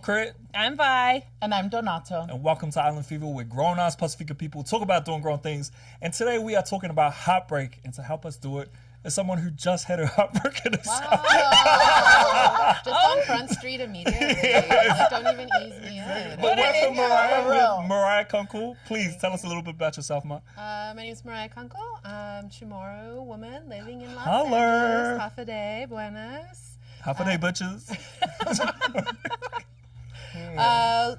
Crit. I'm Vi. And I'm Donato. And welcome to Island Fever, where grown-ass Pasifika people talk about doing grown things. And today we are talking about heartbreak. And to help us do it is someone who just had a heartbreak in his Wow. Just on Front Street immediately. Like, don't even ease me in. But welcome Mariah Kunkel. Please tell us a little bit about yourself, Ma. My name is Mariah Kunkel. I'm Chamorro woman living in Los Holler. Angeles. Half a day, buenas. Half a day, bitches.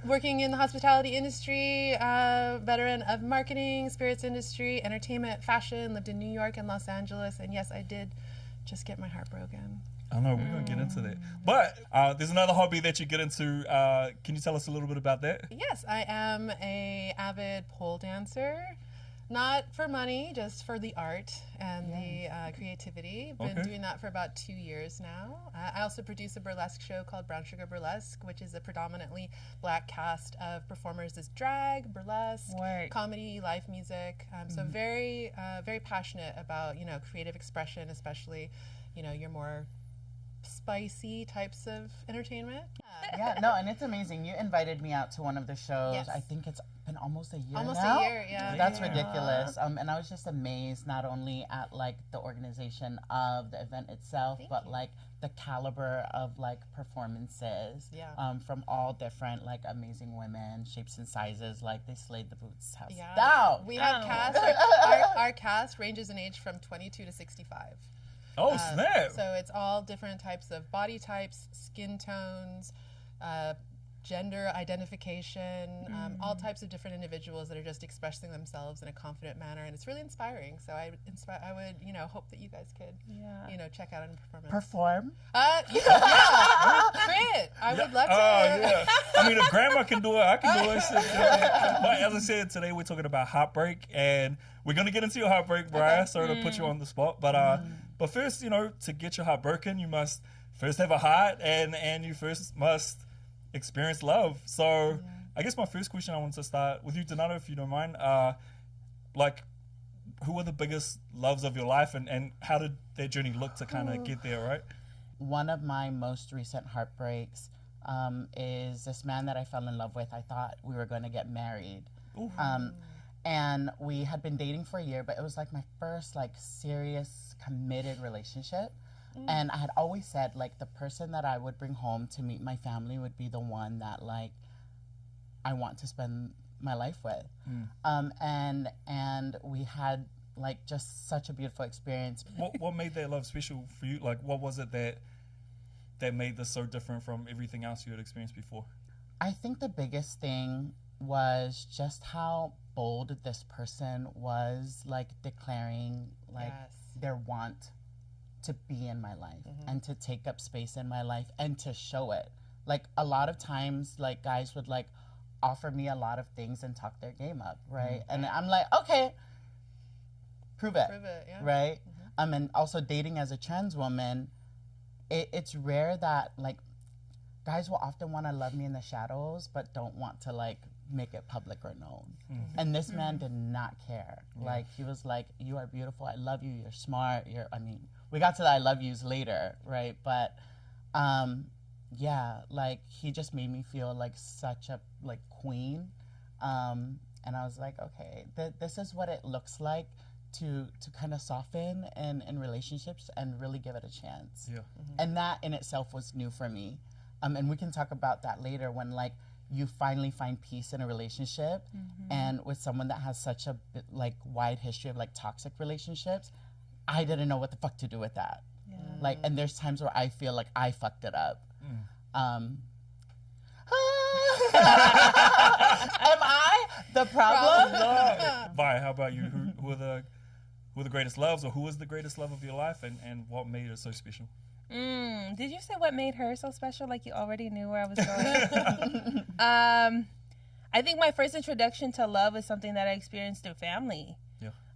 Working in the hospitality industry, veteran of marketing, spirits industry, entertainment, fashion, lived in New York and Los Angeles, and yes, I did just get my heart broken. I know, we're going to get into that. But there's another hobby that you get into. Can you tell us a little bit about that? Yes, I am a avid pole dancer. Not for money, just for the art and the creativity. Been doing that for about 2 years now. I also produce a burlesque show called Brown Sugar Burlesque, which is a predominantly black cast of performers as drag, burlesque, comedy, live music. So very, very passionate about, creative expression, especially, your more spicy types of entertainment. Yeah, no, and it's amazing. You invited me out to one of the shows. Yes. I think it's been almost a year Almost now. a year, yeah. That's ridiculous. And I was just amazed not only at like the organization of the event itself, but like the caliber of like performances from all different like amazing women, shapes and sizes. Like they slayed the boots house down. We have cast. Our cast ranges in age from 22 to 65. Oh, snap. So it's all different types of body types, skin tones, gender identification, all types of different individuals that are just expressing themselves in a confident manner, and it's really inspiring. So I would, hope that you guys could, check out a performance. Perform? Great. I would love to. Yeah. I mean, if grandma can do it, I can do it. But as I said, today we're talking about heartbreak, and we're going to get into your heartbreak, Mariah. Sorry to put you on the spot, but first, to get your heart broken, you must first have a heart, and you first must experience love. So I guess my first question, I want to start with you, Donato, if you don't mind. Who were the biggest loves of your life, and how did that journey look to kind of get there, right? One of my most recent heartbreaks is this man that I fell in love with. I thought we were going to get married. And we had been dating for a year, but it was like my first like serious committed relationship. And I had always said, like, the person that I would bring home to meet my family would be the one that, like, I want to spend my life with. And we had, like, just such a beautiful experience. What made that love special for you? Like, what was it that made this so different from everything else you had experienced before? I think the biggest thing was just how bold this person was, like, declaring, like, their want to be in my life and to take up space in my life and to show it. Like a lot of times, like guys would like offer me a lot of things and talk their game up, right? And I'm like, okay, prove it, right? And also dating as a trans woman, it's rare that like guys will often want to love me in the shadows, but don't want to like make it public or known. And this man did not care. Like he was like, you are beautiful, I love you, you're smart, we got to the I love yous later, right? But like he just made me feel like such a like queen. And I was like, okay, this is what it looks like to kind of soften in relationships and really give it a chance. And that in itself was new for me. And we can talk about that later when like you finally find peace in a relationship and with someone that has such a like wide history of like toxic relationships. I didn't know what the fuck to do with that. Like, and there's times where I feel like I fucked it up. Am I the problem? No. Vi, how about you? Who are the greatest loves, or who was the greatest love of your life, and what made it so special? Did you say what made her so special? Like you already knew where I was going? I think my first introduction to love is something that I experienced through family.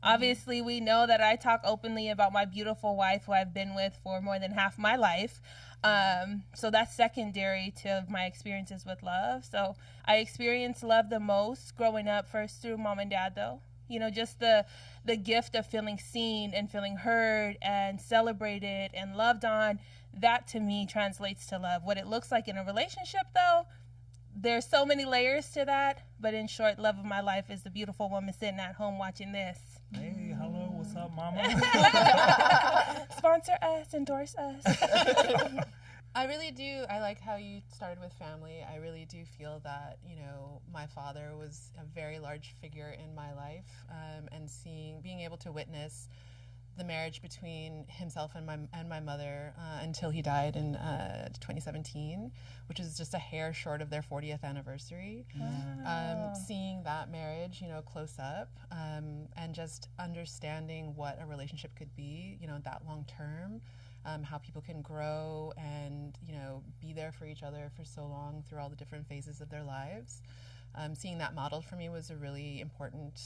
Obviously, we know that I talk openly about my beautiful wife who I've been with for more than half my life. So that's secondary to my experiences with love. So I experienced love the most growing up first through mom and dad, though. Just the gift of feeling seen and feeling heard and celebrated and loved on. That to me translates to love. What it looks like in a relationship, though, there's so many layers to that, but in short, love of my life is the beautiful woman sitting at home watching this. Hey, hello, what's up, mama? Sponsor us, endorse us. I really do. I like how you started with family. I really do feel that, you know, my father was a very large figure in my life, and being able to witness the marriage between himself and my mother until he died in 2017, which is just a hair short of their 40th anniversary. Wow. Seeing that marriage, you know, close up, and just understanding what a relationship could be, you know, that long term. How people can grow and, you know, be there for each other for so long through all the different phases of their lives. Seeing that modeled for me was a really important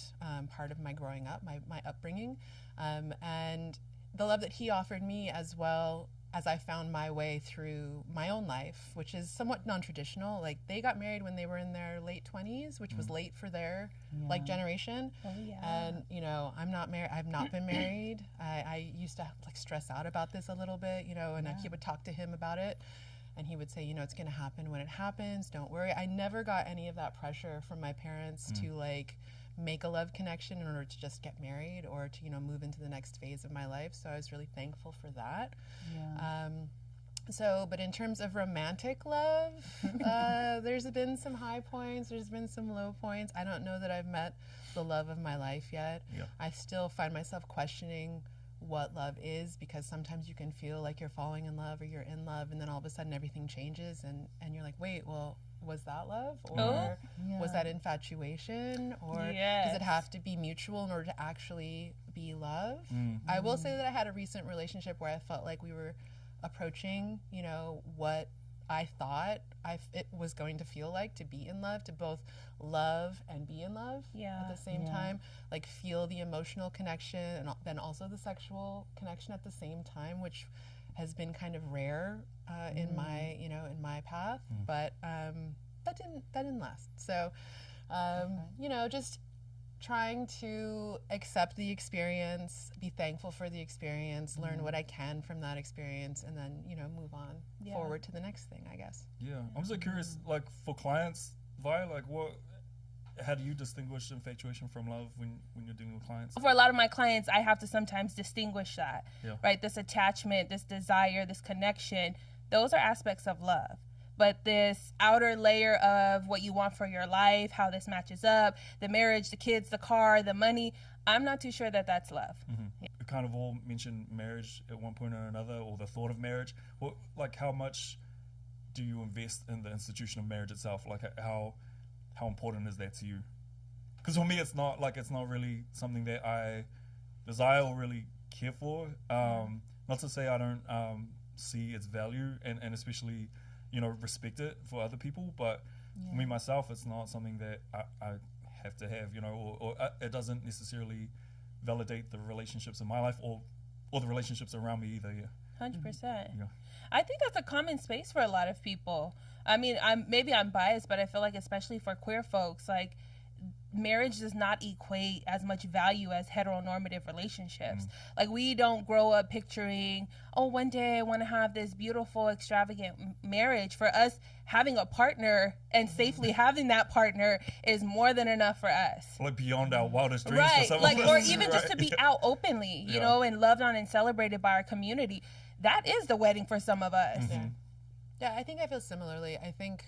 part of my growing up, my upbringing. And the love that he offered me, as well as I found my way through my own life, which is somewhat non-traditional. Like, they got married when they were in their late 20s, which was late for their like generation. Oh, yeah. And, you know, I'm not married. I've not been married. I used to like stress out about this a little bit, you know, and he would talk to him about it. And he would say, you know, it's going to happen when it happens. Don't worry. I never got any of that pressure from my parents to like make a love connection in order to just get married or to, you know, move into the next phase of my life. So I was really thankful for that. But in terms of romantic love, there's been some high points, there's been some low points. I don't know that I've met the love of my life yet. I still find myself questioning what love is, because sometimes you can feel like you're falling in love or you're in love, and then all of a sudden everything changes and you're like, wait, well, was that love, or was that infatuation, or does it have to be mutual in order to actually be love? I will say that I had a recent relationship where I felt like we were approaching, you know, what I thought it was going to feel like to be in love, to both love and be in love at the same time, like feel the emotional connection and then also the sexual connection at the same time, which has been kind of rare in my path, but that didn't last. So, you know, just trying to accept the experience, be thankful for the experience, learn what I can from that experience, and then, you know, move on forward to the next thing, I guess. I'm so curious, like, for clients, Vi, like, how do you distinguish infatuation from love when you're dealing with clients? For a lot of my clients, I have to sometimes distinguish that, right? This attachment, this desire, this connection, those are aspects of love. But this outer layer of what you want for your life, how this matches up, the marriage, the kids, the car, the money, I'm not too sure that that's love. We kind of all mentioned marriage at one point or another, or the thought of marriage. Well, like, how much do you invest in the institution of marriage itself? Like, how important is that to you? Because for me, it's not really something that I desire or really care for. Not to say I don't see its value and especially, you know, respect it for other people, but for me myself, it's not something that I have to have, you know, or it doesn't necessarily validate the relationships in my life or the relationships around me either. 100%. I think that's a common space for a lot of people. I mean, I'm biased, but I feel like especially for queer folks, like, marriage does not equate as much value as heteronormative relationships. Like, we don't grow up picturing, oh, one day I want to have this beautiful, extravagant marriage. For us, having a partner and safely having that partner is more than enough for us. Like, beyond our wildest dreams. Right, for some like, of us. or even just to be out openly, you know, and loved on and celebrated by our community. That is the wedding for some of us. Yeah, I think I feel similarly. I think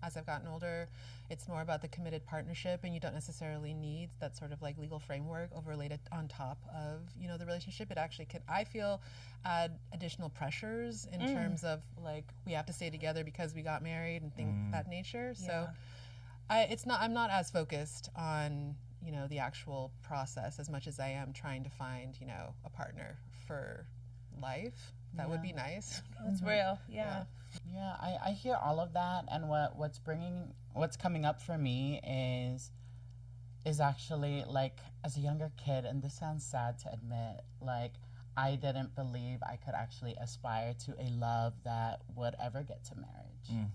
as I've gotten older, it's more about the committed partnership, and you don't necessarily need that sort of like legal framework overlaid on top of, you know, the relationship. It actually can, I feel, add additional pressures in terms of like, we have to stay together because we got married and things of that nature. So I'm not as focused on, you know, the actual process as much as I am trying to find, you know, a partner for life. That would be nice. That's real. Yeah, I hear all of that, and what's coming up for me is actually, like, as a younger kid, and this sounds sad to admit, like, I didn't believe I could actually aspire to a love that would ever get to marriage,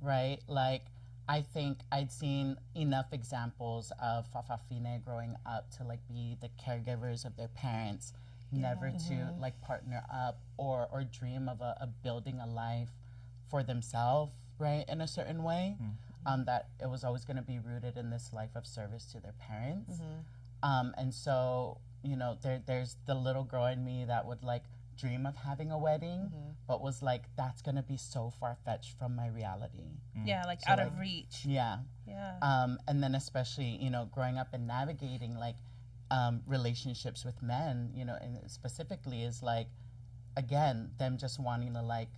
right? Like, I think I'd seen enough examples of Fafafine growing up to, like, be the caregivers of their parents, never to, like, partner up or dream of building a life for themselves, right, in a certain way. that it was always going to be rooted in this life of service to their parents. And so, you know, there's the little girl in me that would like dream of having a wedding, but was like, that's going to be so far-fetched from my reality. Yeah, like so out like, of reach. Yeah. Yeah. And then especially, you know, growing up and navigating like relationships with men, you know, and specifically is like, again, them just wanting to like,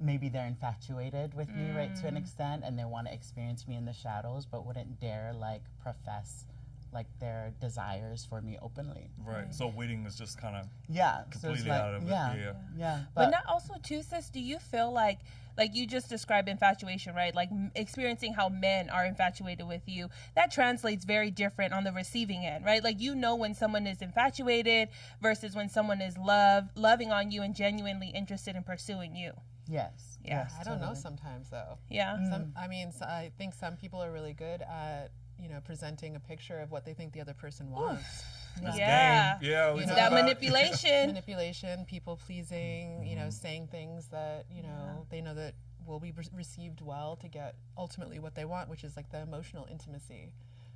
maybe they're infatuated with me, right, to an extent, and they want to experience me in the shadows, but wouldn't dare like profess like their desires for me openly. Right. So wedding is just kind of so completely like, out of it. Yeah. But not also too, sis, do you feel like you just described infatuation, right? Like experiencing how men are infatuated with you, that translates very different on the receiving end, right? Like, you know, when someone is infatuated versus when someone is loving on you and genuinely interested in pursuing you. Yes. Yeah. Yes, I don't know sometimes though. Yeah. I think some people are really good at, you know, presenting a picture of what they think the other person wants. Yeah. Yeah. You know, that manipulation. People pleasing, you know, saying things that, you know, they know that will be received well to get ultimately what they want, which is like the emotional intimacy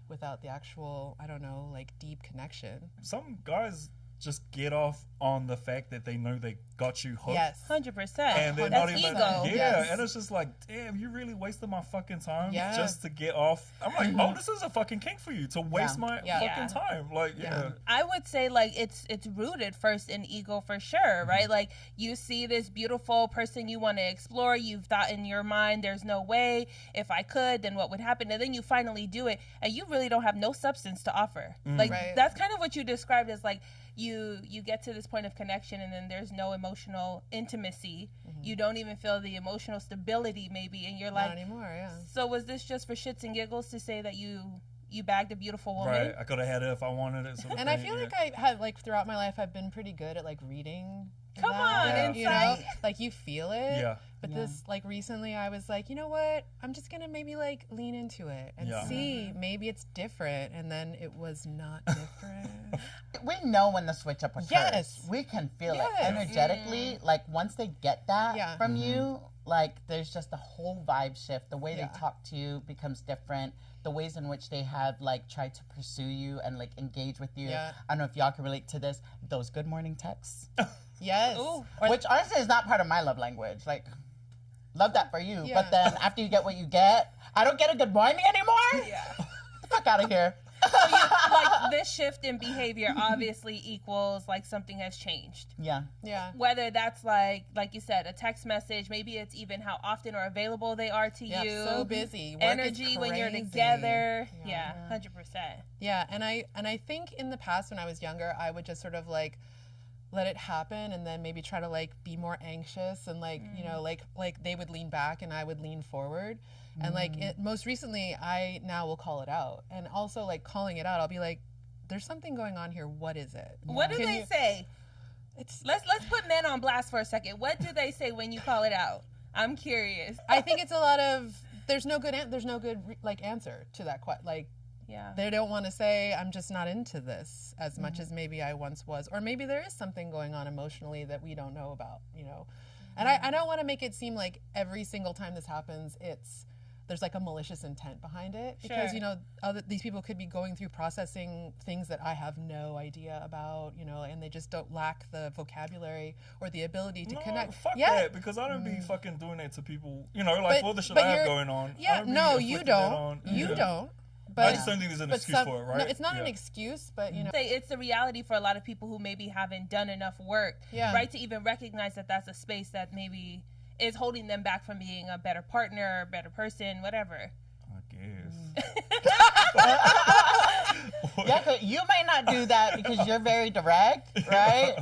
without the actual, I don't know, like deep connection. Some guys just get off on the fact that they know they got you hooked. Yes. 100%. And they're That's not even, ego. and it's just like, damn, you really wasted my fucking time Yeah. just to get off. I'm like, oh, this is a fucking kink for you to waste my fucking time. Like, I would say like it's rooted first in ego for sure, right? Like, you see this beautiful person you want to explore, you've thought in your mind, there's no way, if I could, then what would happen? And then you finally do it, and you really don't have no substance to offer. Like, that's kind of what you described as like, you get to this point of connection and then there's no emotional intimacy. You don't even feel the emotional stability maybe, and you're like, not anymore. Yeah. So was this just for shits and giggles to say that you bagged a beautiful woman? Right. I could have had it if I wanted it. Sort of And thing. I feel like I have, like, throughout my life, I've been pretty good at like reading. Come on, you know, insight. like you feel it. Yeah. But this, like, recently I was like, you know what? I'm just gonna maybe like lean into it and see. Maybe it's different. And then it was not different. We know when the switch up occurs. Yes. We can feel it energetically. Like, once they get that from you, like, there's just a whole vibe shift. The way they talk to you becomes different. The ways in which they have, like, tried to pursue you and, like, engage with you. I don't know if y'all can relate to this. Those good morning texts. Yes. Which, honestly, is not part of my love language. Like, love that for you. But then after you get what you get, I don't get a good morning anymore? Get the fuck out of here. So like, this shift in behavior obviously equals like something has changed. Yeah. Whether that's like you said, a text message, maybe it's even how often or available they are to you. So busy. Work energy when you're together. 100%. Yeah, and I think in the past when I was younger, I would just sort of like let it happen and then maybe try to like be more anxious and like, you know, like they would lean back and I would lean forward. And like most recently, I now will call it out. And also like calling it out, I'll be like, there's something going on here. What is it? What do they say? Let's put men on blast for a second. What do they say when you call it out? I'm curious. I think it's a lot of, there's no good like answer to that question. Like, they don't want to say, I'm just not into this as much as maybe I once was. Or maybe there is something going on emotionally that we don't know about, you know. And I don't want to make it seem like every single time this happens, there's like a malicious intent behind it. Because, you know, these people could be going through processing things that I have no idea about, you know, and they just don't lack the vocabulary or the ability to connect. Fuck that, because I don't be fucking doing that to people, you know, like all the shit I have going on. Yeah, no, you don't. You don't. But I just don't think there's an excuse for it, right? No, it's not an excuse, but, you know. It's the reality for a lot of people who maybe haven't done enough work, right, to even recognize that that's a space that maybe is holding them back from being a better partner, a better person, whatever. I guess. Yeah, but you may not do that because you're very direct, right?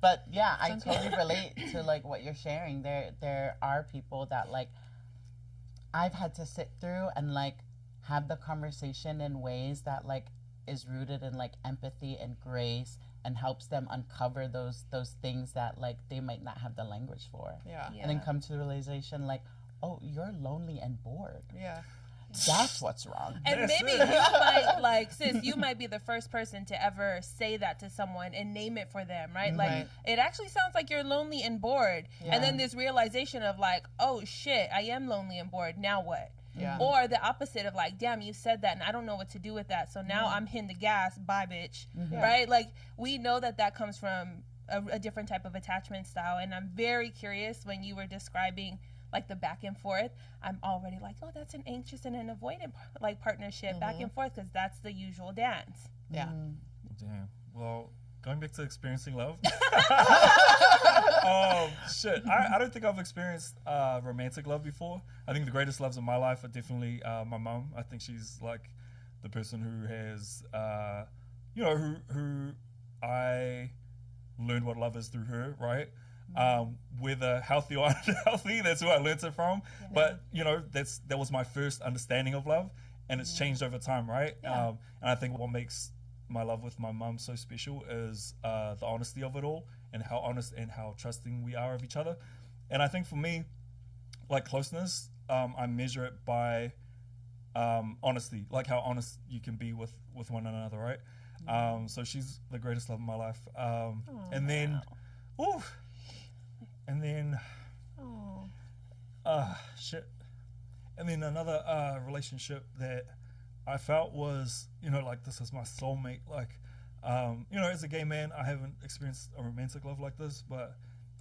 But yeah, I totally relate to like what you're sharing. There are people that like I've had to sit through and like have the conversation in ways that like is rooted in like empathy and grace and helps them uncover those things that like they might not have the language for. And then come to the realization like, oh, you're lonely and bored. That's what's wrong. And maybe you might, like, sis, you might be the first person to ever say that to someone and name it for them, right? Like, it actually sounds like you're lonely and bored. And then this realization of, like, oh, shit, I am lonely and bored. Now what? Yeah. Or the opposite of like, damn, you said that and I don't know what to do with that. So now I'm hitting the gas, bye bitch, right? Like we know that comes from a different type of attachment style. And I'm very curious when you were describing like the back and forth, I'm already like, oh, that's an anxious and an avoidant like partnership back and forth, because that's the usual dance. Yeah. Damn. Well, going back to experiencing love. Shit. I don't think I've experienced romantic love before. I think the greatest loves of my life are definitely my mum. I think she's like the person who has, who I learned what love is through her, right? Whether healthy or unhealthy, that's who I learned it from. Yeah. But that was my first understanding of love, and it's changed over time, right? Yeah. And I think what makes my love with my mum so special is the honesty of it all, and how honest and how trusting we are of each other. And I think for me, like closeness, I measure it by honesty, like how honest you can be with one another, right? So she's the greatest love of my life. And then, And then another relationship that I felt was, like this is my soulmate. Like, as a gay man, I haven't experienced a romantic love like this, but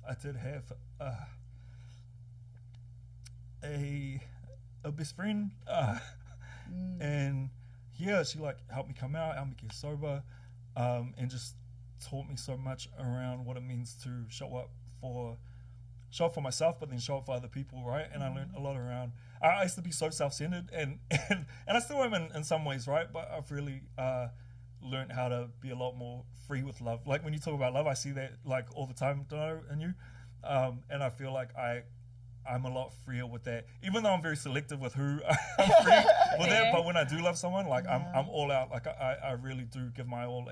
I did have a best friend, and yeah, she like helped me come out, helped me get sober, and just taught me so much around what it means to show up for myself, but then show up for other people, right? And I learned a lot around. I used to be so self-centered, and I still am in some ways, right? But I've really learned how to be a lot more free with love. Like when you talk about love, I see that like all the time, Dono, in you, and I feel like I'm a lot freer with that. Even though I'm very selective with who I'm free with that, but when I do love someone, like I'm all out. Like I really do give my all,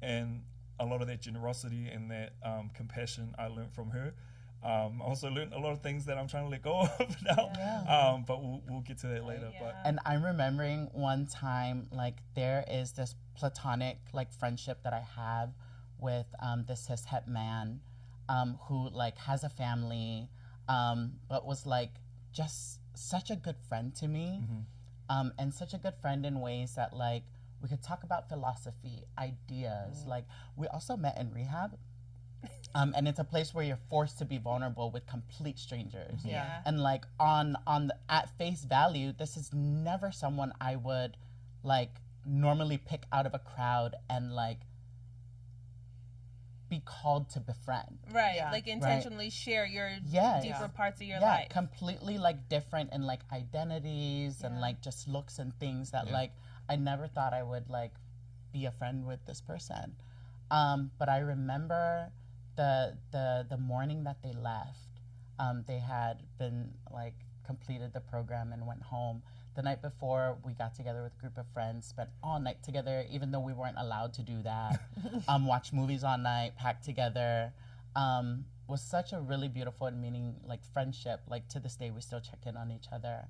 and a lot of that generosity and that compassion I learned from her. I also learned a lot of things that I'm trying to let go of now, but we'll get to that later. Yeah. But And I'm remembering one time, like there is this platonic like friendship that I have with this cishet man who like has a family, but was like just such a good friend to me, and such a good friend in ways that like we could talk about philosophy, ideas. Like we also met in rehab. And it's a place where you're forced to be vulnerable with complete strangers. Yeah. And like at face value, this is never someone I would like normally pick out of a crowd and like be called to befriend. Right. Yeah. Like intentionally share your deeper parts of your life. Yeah, completely like different in like identities and like just looks and things that like I never thought I would like be a friend with this person. But I remember the morning that they left, they had been like completed the program and went home. The night before, we got together with a group of friends, spent all night together, even though we weren't allowed to do that. Watched movies all night, packed together. Was such a really beautiful and meaning like friendship. Like to this day, we still check in on each other.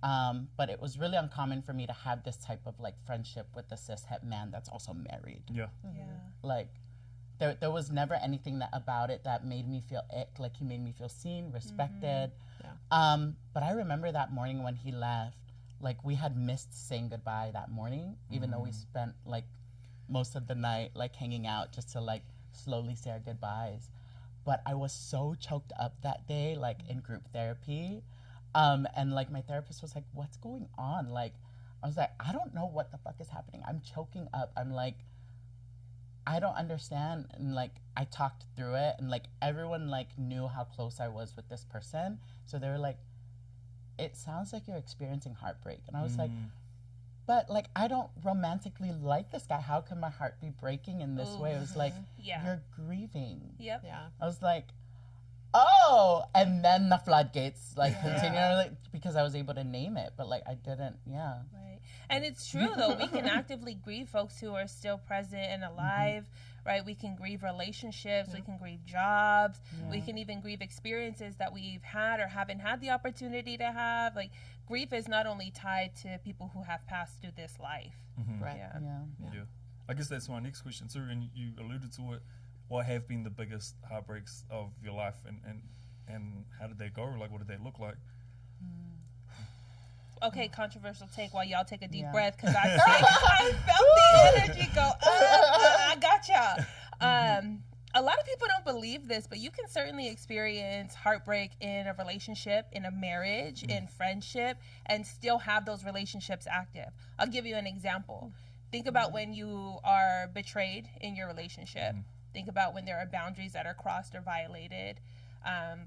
But it was really uncommon for me to have this type of like friendship with the cishet man that's also married. Yeah. Like there was never anything about it that made me feel ick. Like he made me feel seen, respected. But I remember that morning when he left, like we had missed saying goodbye that morning, even though we spent like most of the night like hanging out just to like slowly say our goodbyes. But I was so choked up that day, like in group therapy. And like my therapist was like, what's going on? Like, I was like, I don't know what the fuck is happening. I'm choking up. I'm like, I don't understand. And like, I talked through it and like everyone like knew how close I was with this person. So they were like, it sounds like you're experiencing heartbreak. And I was like, but like, I don't romantically like this guy. How can my heart be breaking in this way? It was like, you're grieving. Yep. Yeah. I was like, oh, and then the floodgates like continually because I was able to name it, but like I didn't. Right. And it's true though, we can actively grieve folks who are still present and alive, right? We can grieve relationships, we can grieve jobs, we can even grieve experiences that we've had or haven't had the opportunity to have. Like grief is not only tied to people who have passed through this life. Right. Yeah. I guess that's my next question too, and you alluded to it. What have been the biggest heartbreaks of your life, and how did they go? Like, what did they look like? okay, controversial take while y'all take a deep breath, because I felt the energy go, I got y'all. A lot of people don't believe this, but you can certainly experience heartbreak in a relationship, in a marriage, in friendship, and still have those relationships active. I'll give you an example. Think about when you are betrayed in your relationship. Think about when there are boundaries that are crossed or violated,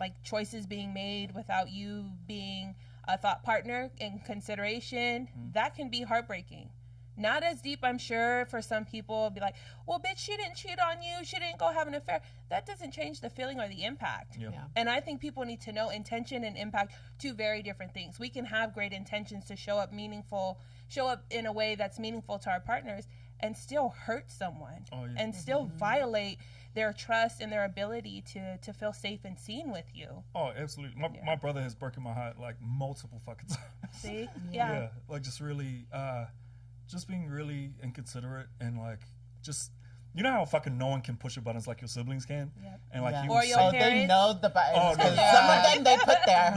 like choices being made without you being a thought partner in consideration. That can be heartbreaking. Not as deep, I'm sure, for some people. Be like, well, bitch, she didn't cheat on you. She didn't go have an affair. That doesn't change the feeling or the impact. And I think people need to know intention and impact, two very different things. We can have great intentions to show up in a way that's meaningful to our partners and still hurt someone and still violate their trust and their ability to feel safe and seen with you. Oh, absolutely. My brother has broken my heart like multiple fucking times. See? Yeah. Like just really... just being really inconsiderate and like just you know how fucking no one can push your buttons like your siblings can, and like or your parents. They know the buttons because some of them they put there.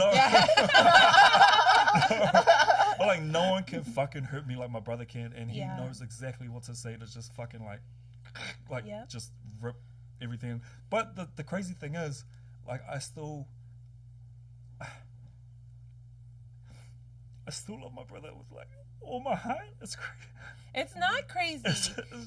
But like no one can fucking hurt me like my brother can, and he knows exactly what to say to just fucking like just rip everything. But the crazy thing is, like I still love my brother with like all my heart. It's crazy. It's not crazy.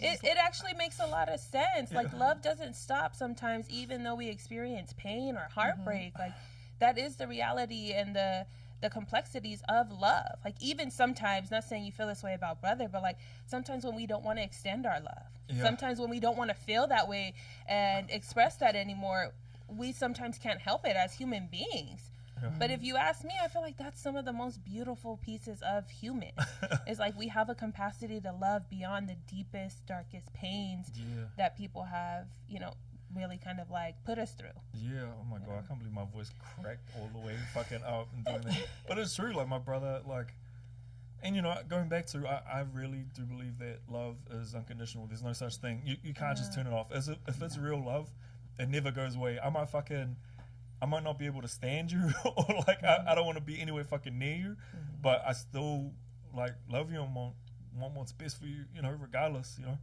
It actually makes a lot of sense. Like love doesn't stop sometimes, even though we experience pain or heartbreak. Like that is the reality and the complexities of love. Like even sometimes, not saying you feel this way about brother, but like sometimes when we don't want to extend our love, sometimes when we don't want to feel that way and express that anymore, we sometimes can't help it as human beings. But if you ask me, I feel like that's some of the most beautiful pieces of human. It's like we have a capacity to love beyond the deepest, darkest pains that people have, you know, really kind of like put us through. Yeah, oh my God, I can't believe my voice cracked all the way fucking up and doing that. But it's true, like my brother, like, and you know, going back to, I really do believe that love is unconditional. There's no such thing. You can't just turn it off. If it's real love, it never goes away. I might not be able to stand you or like I don't want to be anywhere fucking near you, but I still like love you and want what's best for you, you know, regardless, you know.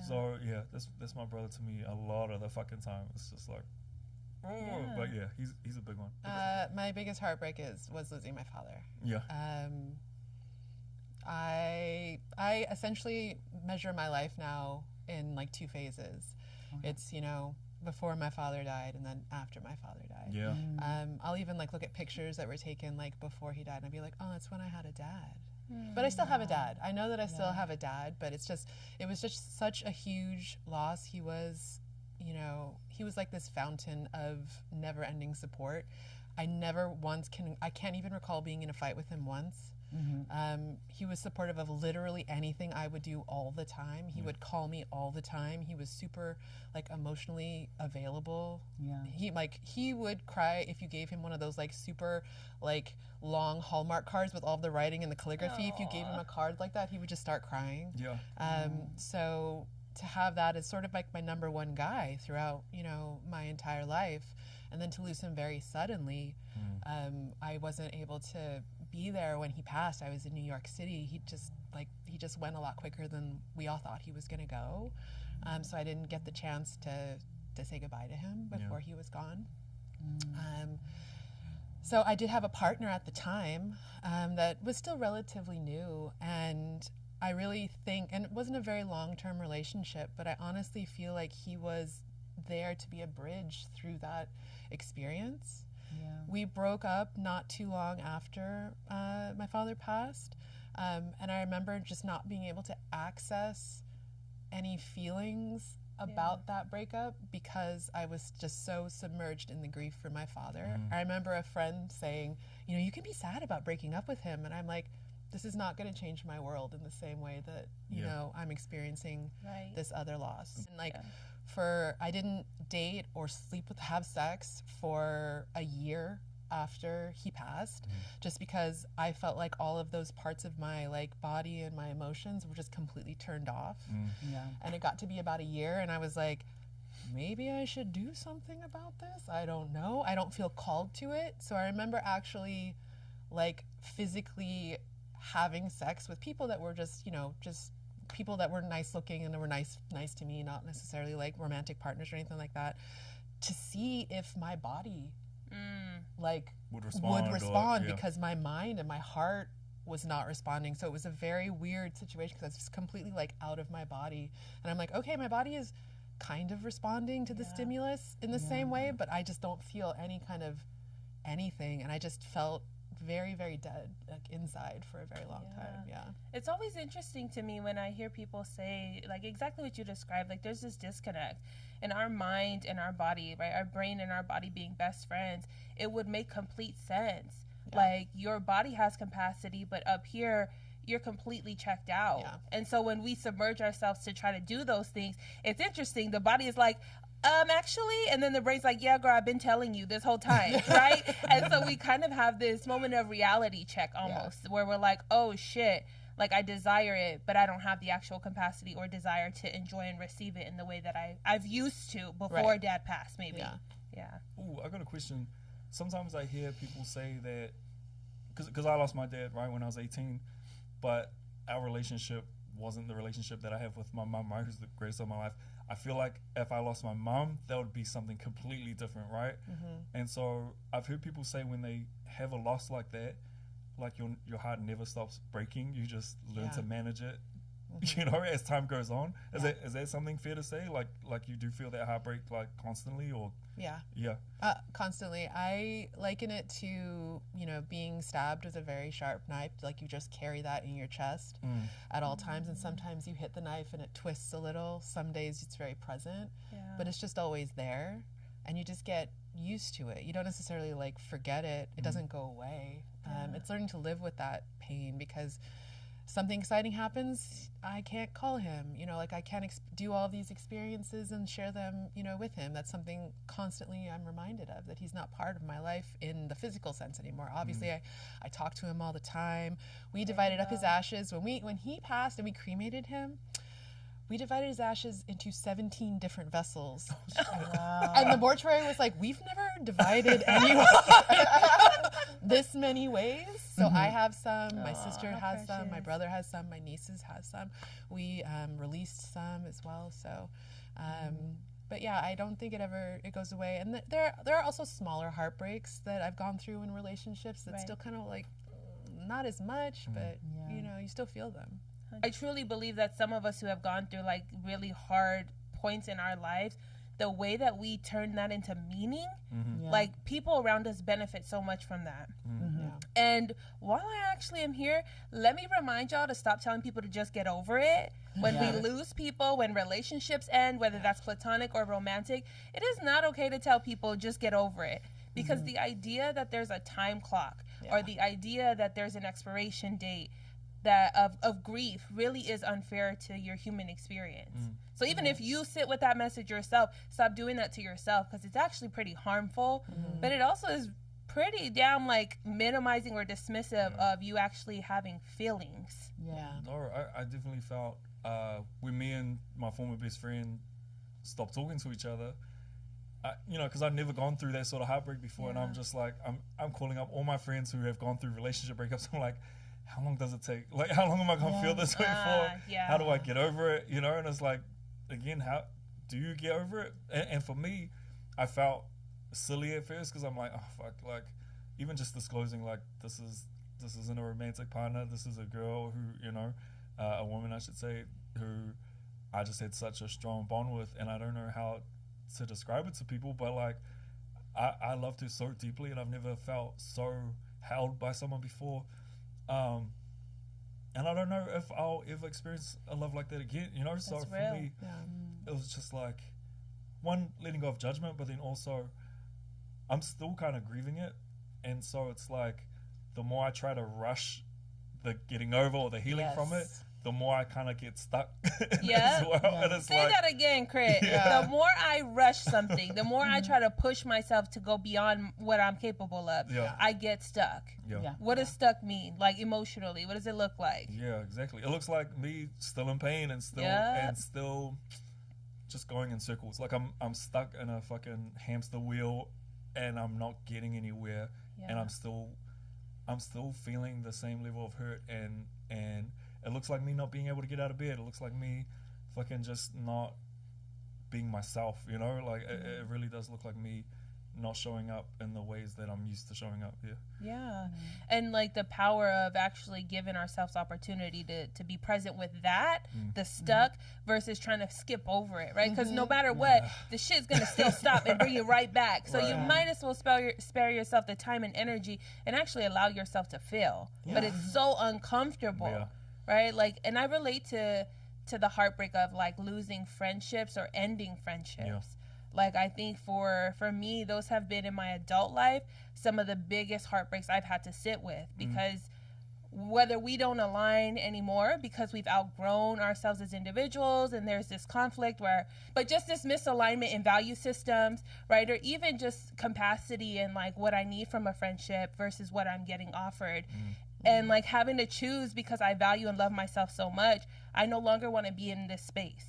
So yeah, that's my brother to me a lot of the fucking time. It's just like, but yeah, he's a big one. My biggest heartbreak was losing my father. Yeah. I essentially measure my life now in like two phases. It's, you know, before my father died and then after my father died. Yeah. I'll even like look at pictures that were taken like before he died and I'd be like, oh, that's when I had a dad. But I still have a dad. I know that I still have a dad, but it was just such a huge loss. He was, you know, he was like this fountain of never-ending support. I can't even recall being in a fight with him once. He was supportive of literally anything I would do all the time. He would call me all the time. He was super like emotionally available. He would cry if you gave him one of those like super like long Hallmark cards with all the writing and the calligraphy. If you gave him a card like that, he would just start crying. So to have that as sort of like my number one guy throughout, you know, my entire life, and then to lose him very suddenly, I wasn't able to be there when he passed. I was in New York City. He just went a lot quicker than we all thought he was going to go. So I didn't get the chance to say goodbye to him before he was gone. So I did have a partner at the time that was still relatively new, and I really think, and it wasn't a very long-term relationship, but I honestly feel like he was there to be a bridge through that experience. We broke up not too long after my father passed, and I remember just not being able to access any feelings about that breakup because I was just so submerged in the grief for my father. I remember a friend saying, you know, you can be sad about breaking up with him, and I'm like, this is not going to change my world in the same way that, you know, I'm experiencing this other loss. And like, I didn't date or have sex for a year after he passed, just because I felt like all of those parts of my like body and my emotions were just completely turned off. And it got to be about a year, and I was like, maybe I should do something about this. I don't know. I don't feel called to it. So I remember actually like physically having sex with people that were just, you know, just people that were nice looking and that were nice to me, not necessarily like romantic partners or anything like that, to see if my body like would respond because my mind and my heart was not responding. So it was a very weird situation because I was completely like out of my body, and I'm like, okay, my body is kind of responding to the stimulus in the same way, but I just don't feel any kind of anything, and I just felt very, very dead, like inside for a very long time. It's always interesting to me when I hear people say like exactly what you described, like there's this disconnect in our mind and our body, right? Our brain and our body being best friends. It would make complete sense. Like your body has capacity, but up here you're completely checked out. And so when we submerge ourselves to try to do those things, it's interesting. The body is like, actually, and then the brain's like, yeah, girl, I've been telling you this whole time, right? And so we kind of have this moment of reality check almost, where we're like, oh shit, like I desire it, but I don't have the actual capacity or desire to enjoy and receive it in the way that I've used to before Dad passed, maybe. Ooh, I got a question. Sometimes I hear people say that, because I lost my dad, right, when I was 18, but our relationship wasn't the relationship that I have with my mom, right, who's the greatest of my life. I feel like if I lost my mom, that would be something completely different, right? And so I've heard people say when they have a loss like that, like your heart never stops breaking. You just learn to manage it, you know, as time goes on. Is that something fair to say? Like you do feel that heartbreak like constantly, or constantly. I liken it to, you know, being stabbed with a very sharp knife. Like you just carry that in your chest at all times, and sometimes you hit the knife and it twists a little. Some days it's very present, but it's just always there, and you just get used to it. You don't necessarily like forget it. It doesn't go away. It's learning to live with that pain, because something exciting happens, I can't call him, you know, like I can't do all these experiences and share them, you know, with him. That's something constantly I'm reminded of, that he's not part of my life in the physical sense anymore. Obviously, I talk to him all the time. We divided up his ashes. When he passed and we cremated him, we divided his ashes into 17 different vessels. Wow. And the mortuary was like, we've never divided anyone this many ways. So I have some, my sister has some, my brother has some, my nieces has some. We released some as well. So, but yeah, I don't think it goes away. And there are also smaller heartbreaks that I've gone through in relationships that still kind of like, not as much, but you know, you still feel them. I truly believe that some of us who have gone through like really hard points in our lives, the way that we turn that into meaning, like people around us benefit so much from that. And while I actually am here, let me remind y'all to stop telling people to just get over it. When we lose people, when relationships end, whether that's platonic or romantic, it is not okay to tell people just get over it. Because the idea that there's a time clock or the idea that there's an expiration date that of grief really is unfair to your human experience. So even if you sit with that message yourself, stop doing that to yourself, because it's actually pretty harmful, but it also is pretty damn like minimizing or dismissive of you actually having feelings. No, I definitely felt when me and my former best friend stopped talking to each other, you know, because I've never gone through that sort of heartbreak before, and I'm just like, I'm calling up all my friends who have gone through relationship breakups. I'm like, how long does it take? Like, how long am I going to feel this way for? How do I get over it? You know, and it's like, again, how do you get over it? And for me, I felt silly at first, because I'm like, oh, fuck, like, even just disclosing, like, this isn't a romantic partner. This is a girl who, you know, a woman, I should say, who I just had such a strong bond with, and I don't know how to describe it to people, but, like, I loved her so deeply, and I've never felt so held by someone before. And I don't know if I'll ever experience a love like that again, you know? So for me, it was just like, one, letting go of judgment, but then also I'm still kind of grieving it. And so it's like, the more I try to rush the getting over or the healing from it, the more I kind of get stuck as well. And it's Say that again, Crit. The more I rush something, the more I try to push myself to go beyond what I'm capable of, I get stuck. What does stuck mean? Like emotionally, what does it look like? Yeah, exactly. It looks like me still in pain and still just going in circles. Like I'm stuck in a fucking hamster wheel, and I'm not getting anywhere, and I'm still I'm still feeling the same level of hurt, and it looks like me not being able to get out of bed. It looks like me fucking just not being myself, you know? Like, it really does look like me not showing up in the ways that I'm used to showing up. Yeah. And like the power of actually giving ourselves opportunity to be present with that, the stuck, versus trying to skip over it, right? Because no matter what, the shit's gonna still stop and bring you right back. So you might as well spare yourself the time and energy and actually allow yourself to feel. But it's so uncomfortable, right? Like, and I relate to the heartbreak of like losing friendships or ending friendships. Like, I think for me, those have been in my adult life some of the biggest heartbreaks I've had to sit with, because whether we don't align anymore because we've outgrown ourselves as individuals and there's this conflict but just this misalignment in value systems, right? Or even just capacity and like what I need from a friendship versus what I'm getting offered. And like having to choose because I value and love myself so much, I no longer want to be in this space.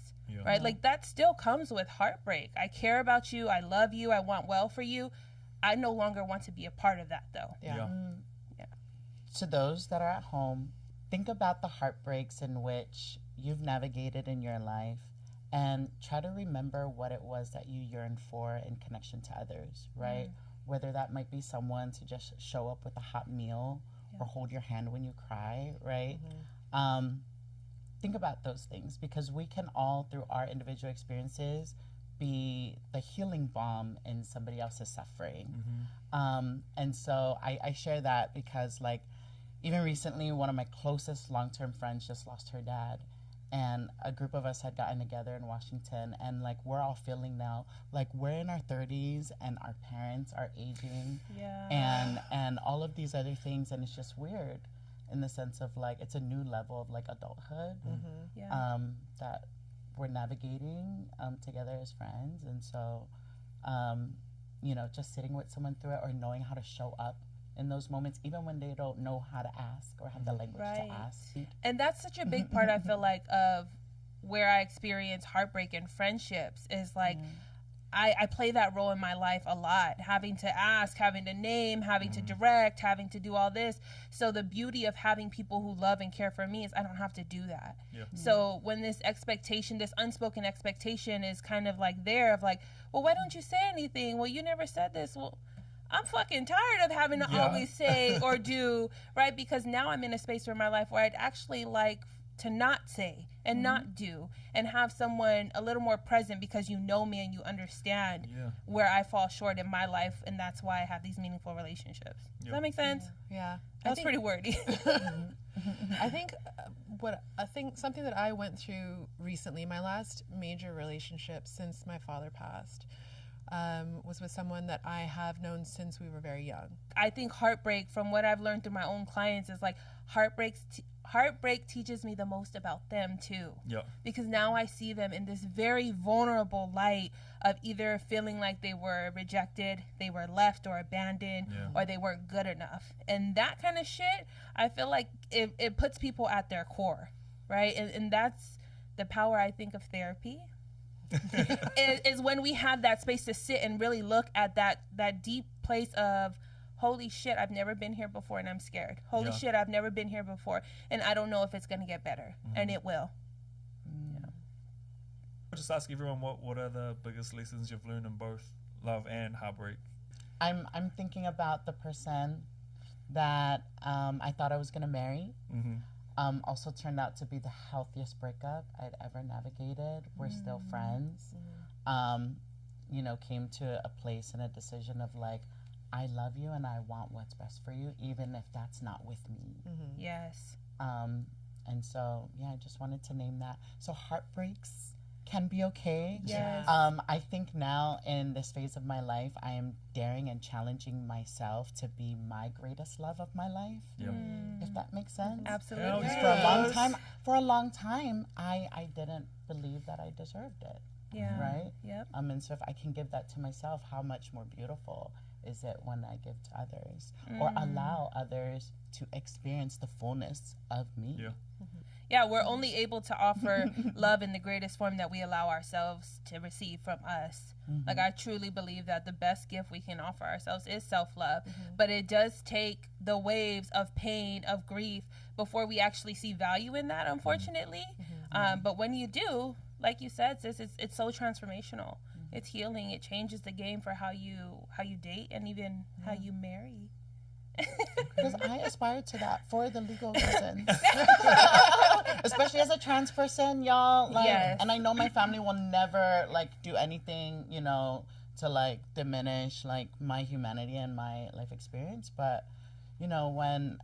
Right? Like that still comes with heartbreak. I care about you. I love you. I want well for you. I no longer want to be a part of that though. To those that are at home, think about the heartbreaks in which you've navigated in your life and try to remember what it was that you yearned for in connection to others, right? Whether that might be someone to just show up with a hot meal or hold your hand when you cry, right? Think about those things, because we can all, through our individual experiences, be the healing balm in somebody else's suffering. And so I share that because, like, even recently, one of my closest long-term friends just lost her dad. And a group of us had gotten together in Washington, and, like, we're all feeling now, like, we're in our 30s and our parents are aging and all of these other things, and it's just weird. In the sense of like, it's a new level of like adulthood that we're navigating together as friends. And so, you know, just sitting with someone through it or knowing how to show up in those moments, even when they don't know how to ask or have the language to ask. And that's such a big part, I feel like, of where I experience heartbreak in friendships is like, I play that role in my life a lot, having to ask, having to name, having to direct, having to do all this. So the beauty of having people who love and care for me is I don't have to do that. So when this expectation, this unspoken expectation is kind of like there of like, well, why don't you say anything? Well, you never said this. Well, I'm fucking tired of having to always say or do, right? Because now I'm in a space in my life where I'd actually like to not say and not do and have someone a little more present because you know me and you understand where I fall short in my life, and that's why I have these meaningful relationships. Does that make sense? Yeah. That's pretty wordy. I think something that I went through recently, my last major relationship since my father passed, was with someone that I have known since we were very young. I think heartbreak, from what I've learned through my own clients, is like heartbreak teaches me the most about them too. Because now I see them in this very vulnerable light of either feeling like they were rejected, they were left or abandoned, or they weren't good enough. And that kind of shit, I feel like it puts people at their core, right? And that's the power, I think, of therapy. is when we have that space to sit and really look at that deep place of, holy shit, I've never been here before and I'm scared. Holy shit, I've never been here before and I don't know if it's going to get better. And it will. I'll just ask everyone, what are the biggest lessons you've learned in both love and heartbreak? I'm thinking about the person that I thought I was going to marry. Also turned out to be the healthiest breakup I'd ever navigated. We're still friends. You know, came to a place and a decision of like, I love you and I want what's best for you, even if that's not with me. Yes. And so, I just wanted to name that. So heartbreaks can be okay. Yes. I think now in this phase of my life, I am daring and challenging myself to be my greatest love of my life. If that makes sense. Absolutely. For a long time, I didn't believe that I deserved it. Right? And so if I can give that to myself, how much more beautiful is it when I give to others or allow others to experience the fullness of me? Yeah, we're only able to offer love in the greatest form that we allow ourselves to receive from us. Like, I truly believe that the best gift we can offer ourselves is self-love. But it does take the waves of pain, of grief, before we actually see value in that, unfortunately. But when you do, like you said, sis, it's so transformational. It's healing. It changes the game for how you date and even how you marry. Because I aspire to that for the legal reasons. Especially as a trans person, y'all. Like, and I know my family will never, like, do anything, you know, to, like, diminish, like, my humanity and my life experience. But, you know, when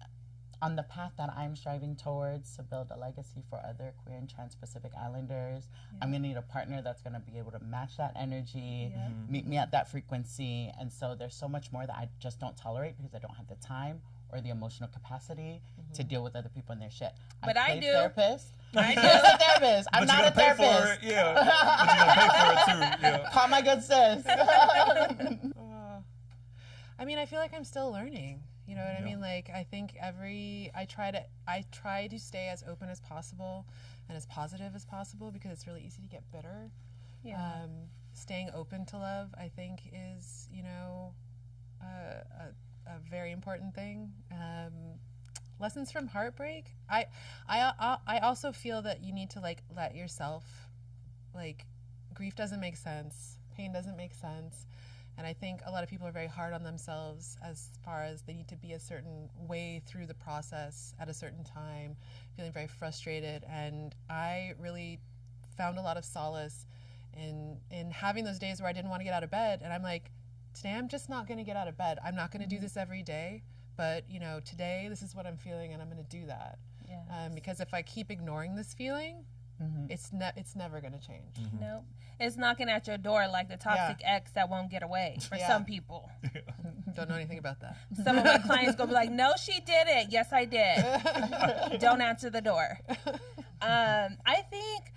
on the path that I'm striving towards to build a legacy for other queer and trans Pacific Islanders, I'm going to need a partner that's going to be able to match that energy, meet me at that frequency. And so there's so much more that I just don't tolerate because I don't have the time or the emotional capacity to deal with other people and their shit. But I do. Therapist. I do. I'm a therapist. I'm not a therapist. For it, yeah. But you're going to pay for it too. Yeah. Call my good sis. I mean, I feel like I'm still learning. You know what I mean? Like, I think I try to stay as open as possible and as positive as possible because it's really easy to get bitter. Yeah. Staying open to love, I think, is, you know, a very important thing. Lessons from heartbreak. I also feel that you need to, like, let yourself, like, grief doesn't make sense, pain doesn't make sense. And I think a lot of people are very hard on themselves as far as they need to be a certain way through the process at a certain time, feeling very frustrated. And I really found a lot of solace in having those days where I didn't want to get out of bed. And I'm like, today I'm just not going to get out of bed. I'm not going to do this every day. But, you know, today this is what I'm feeling and I'm going to do that. Yes. Because if I keep ignoring this feeling, it's never going to change. Nope. It's knocking at your door like the toxic ex that won't get away for some people. Don't know anything about that. Some of my clients go be like, no, she didn't. Yes, I did. Don't answer the door. I think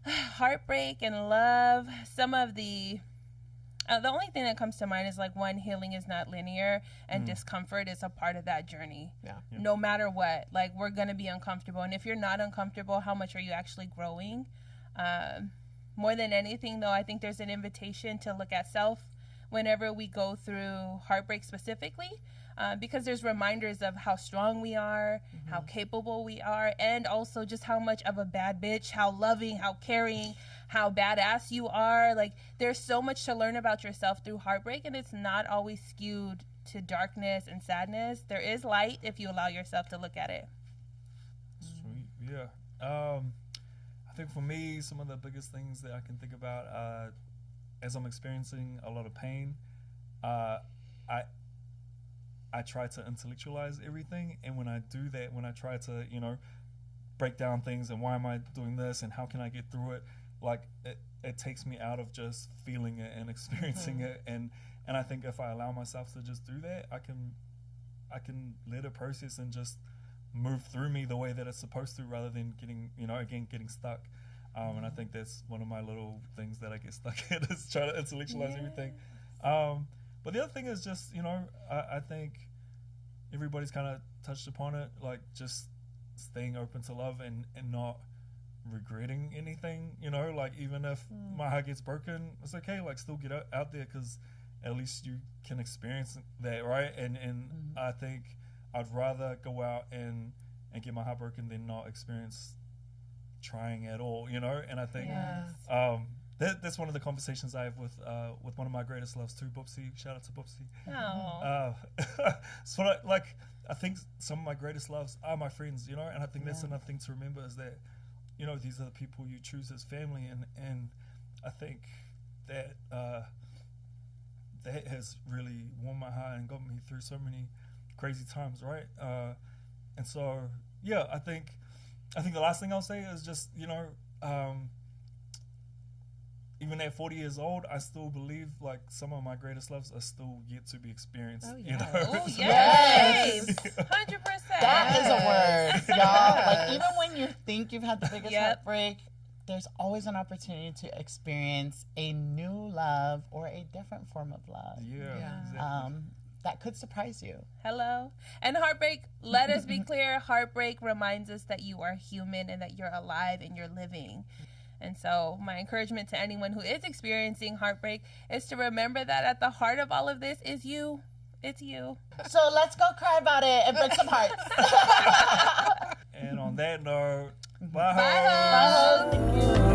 heartbreak and love, some of the only thing that comes to mind is, like, one, healing is not linear, and discomfort is a part of that journey. No matter what, like, we're going to be uncomfortable. And if you're not uncomfortable, how much are you actually growing? More than anything, though, I think there's an invitation to look at self whenever we go through heartbreak specifically, because there's reminders of how strong we are, how capable we are, and also just how much of a bad bitch, how loving, how caring, how badass you are. Like, there's so much to learn about yourself through heartbreak, and it's not always skewed to darkness and sadness. There is light if you allow yourself to look at it. Sweet, yeah. I think for me, some of the biggest things that I can think about as I'm experiencing a lot of pain, I try to intellectualize everything, and when I do that, when I try to, you know, break down things and why am I doing this and how can I get through it, like, it takes me out of just feeling it and experiencing it, and I think if I allow myself to just do that, I can let it process and just move through me the way that it's supposed to, rather than getting stuck. And I think that's one of my little things that I get stuck in, is trying to intellectualize everything. But the other thing is just, you know, I think everybody's kind of touched upon it, like, just staying open to love and not regretting anything, you know, like, even if my heart gets broken, it's okay, like, still get out there, because at least you can experience that, right? And I think I'd rather go out and get my heart broken than not experience trying at all, you know. And I think that's one of the conversations I have with one of my greatest loves too, Boopsy. Shout out to Boopsy. So, like, I think some of my greatest loves are my friends, you know. And I think that's another thing to remember, is that, you know, these are the people you choose as family, and I think that that has really warmed my heart and got me through so many crazy times, right? And so, yeah, I think the last thing I'll say is just, you know, even at 40 years old, I still believe, like, some of my greatest loves are still yet to be experienced. Oh, yeah. You know? Oh, yes. 100%. That is a word, y'all. Like, even when you think you've had the biggest heartbreak, there's always an opportunity to experience a new love or a different form of love. Yeah. Exactly. that could surprise you. Hello. And heartbreak, let us be clear, heartbreak reminds us that you are human and that you're alive and you're living. And so my encouragement to anyone who is experiencing heartbreak is to remember that at the heart of all of this is you. It's you. So let's go cry about it and break some hearts. And on that note, bye. Bye. Thank you.